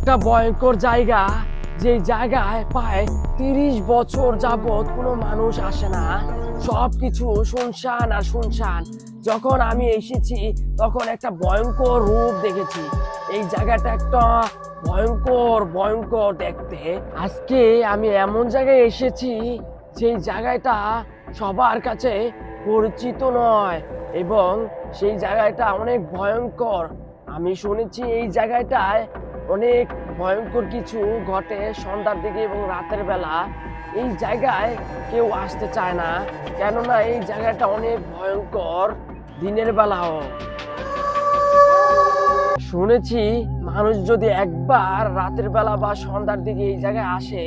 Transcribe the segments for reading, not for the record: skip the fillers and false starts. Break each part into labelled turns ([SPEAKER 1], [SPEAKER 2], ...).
[SPEAKER 1] একটা ভয়ঙ্কর জায়গা, যে জায়গায় প্রায় 30 বছর যাবত কোনো মানুষ আসে না। সবকিছু শুনশান আর শুনশান। যখন আমি এসেছি তখন একটা ভয়ঙ্কর রূপ দেখেছি। এই জায়গাটা একটা ভয়ঙ্কর ভয়ঙ্কর দেখতে। আজকে আমি এমন জায়গায় এসেছি সেই জায়গাটা সবার কাছে পরিচিত নয় এবং সেই জায়গাটা অনেক ভয়ঙ্কর। আমি শুনেছি এই জায়গাটায় অনেক ভয়ঙ্কর কিছু ঘটে সন্ধ্যার দিকে এবং রাতের বেলা। এই জায়গায় কেউ আসতে চায় না, কেননা এই জায়গাটা অনেক ভয়ঙ্কর দিনের বেলাও। শুনেছি মানুষ যদি একবার রাতের বেলা বা সন্ধ্যার দিকে এই জায়গায় আসে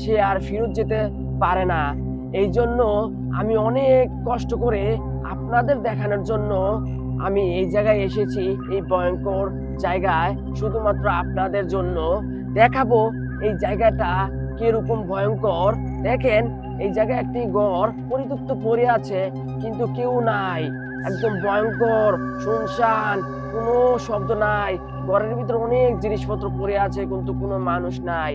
[SPEAKER 1] সে আর ফেরত যেতে পারে না। এই জন্য আমি অনেক কষ্ট করে আপনাদের দেখানোর জন্য আমি এই জায়গায় এসেছি। এই ভয়ঙ্কর জায়গায় শুধুমাত্র আপনাদের জন্য দেখাবো এই জায়গাটা কিরকম ভয়ঙ্কর। দেখেন, এই জায়গায় একটি ঘর পরিত্যক্ত পড়ে আছে, কিন্তু কেউ নাই। একদম ভয়ঙ্কর শুনশান, কোনো শব্দ নাই। ঘরের ভিতরে অনেক জিনিসপত্র পড়ে আছে কিন্তু কোনো মানুষ নাই।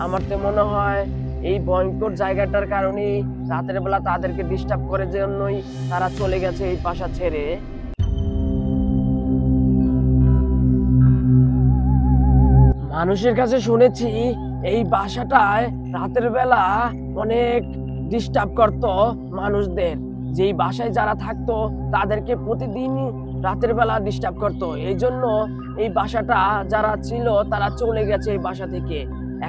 [SPEAKER 1] আমার তো মনে হয় এই ভয়ঙ্কর জায়গাটার কারণে রাতের বেলা তাদেরকে ডিস্টার্ব করার জন্যই তারা চলে গেছে এই বাসা ছেড়ে। মানুষের কাছে শুনেছি এই বাসাটায় রাতের বেলা অনেক ডিস্টার্ব করতো মানুষদের। যেই বাসায় যারা থাকতো তাদেরকে প্রতিদিন রাতের বেলা ডিস্টার্ব করতো। এই জন্য এই বাসাটা যারা ছিল তারা চলে গেছে এই বাসা থেকে।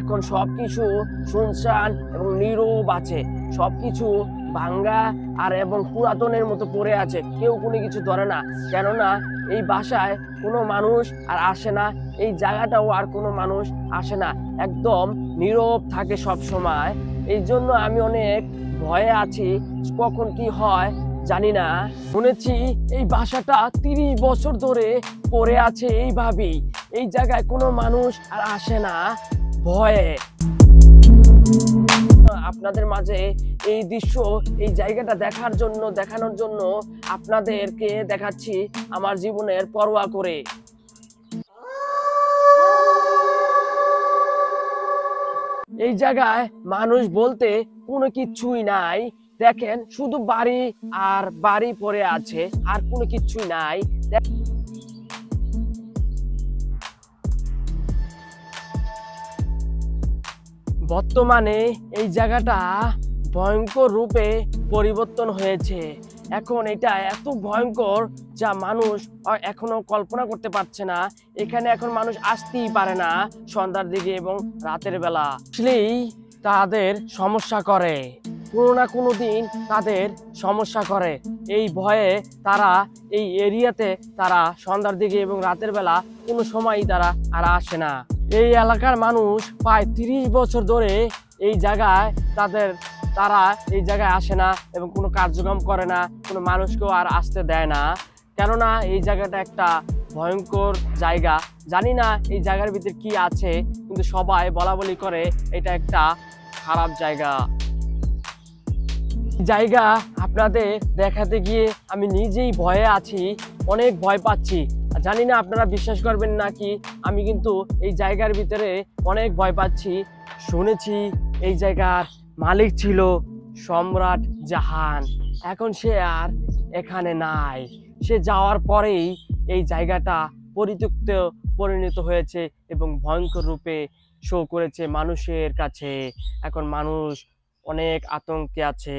[SPEAKER 1] এখন সবকিছু শুনশান এবং নীরব আছে। সবকিছু ভাঙ্গা আর এবং পুরাতনের মতো পড়ে আছে। কেউ কোনো কিছু ধরে না, কেননা এই বাসায় কোনো মানুষ আর আসে না। এই জায়গাটাও আর কোনো মানুষ আসে না, একদম নীরব থাকে সব সময়। এই জন্য আমি অনেক ভয়ে আছি, কখন কি হয় জানি না। শুনেছি এই বাসাটা 30 বছর ধরে পড়ে আছে এইভাবেই। এই জায়গায় কোনো মানুষ আর আসে না ভয়ে। আপনাদের মাঝে এই দৃশ্য, এই জায়গাটা দেখানোর জন্য আপনাদেরকে দেখাচ্ছি আমার জীবনের পরোয়া করে। এই জায়গায় মানুষ বলতে কোনো কিছুই নাই। দেখেন, শুধু বাড়ি আর বাড়ি পড়ে আছে, আর কোনো কিছুই নাই। বর্তমানে এই জায়গাটা ভয়ঙ্কর রূপে পরিবর্তন হয়েছে। এখন এটা এত ভয়ঙ্কর যা মানুষ এখনো কল্পনা করতে পারছে না। এখানে এখন মানুষ আসতেই পারে না সন্ধ্যার দিকে এবং রাতের বেলা। আসলেই তাদের সমস্যা করে, কোনো না কোনো দিন তাদের সমস্যা করে। এই ভয়ে তারা এই এরিয়াতে তারা সন্ধ্যার দিকে এবং রাতের বেলা কোনো সময়ই তারা আর আসে না। এই এলাকার মানুষ প্রায় 30 বছর ধরে এই জায়গায় তারা এই জায়গায় আসে না এবং কোনো কার্যক্রম করে না, কোনো মানুষকেও আর আসতে দেয় না। কেননা এই জায়গাটা একটা ভয়ঙ্কর জায়গা। জানি না এই জায়গার ভিতরে কি আছে, কিন্তু সবাই বলাবলি করে এটা একটা খারাপ জায়গা। জায়গা আপনাদের দেখাতে গিয়ে আমি নিজেই ভয়ে আছি, অনেক ভয় পাচ্ছি। জানি না আপনারা বিশ্বাস করবেন নাকি, আমি কিন্তু এই জায়গার ভিতরে অনেক ভয় পাচ্ছি। শুনেছি এই জায়গার মালিক ছিল সম্রাট জাহান, এখন সে আর এখানে নাই। সে যাওয়ার পরেই এই জায়গাটা পরিত্যক্ত পরিণত হয়েছে এবং ভয়ঙ্কর রূপে শো করেছে মানুষের কাছে। এখন মানুষ অনেক আতঙ্কে আছে।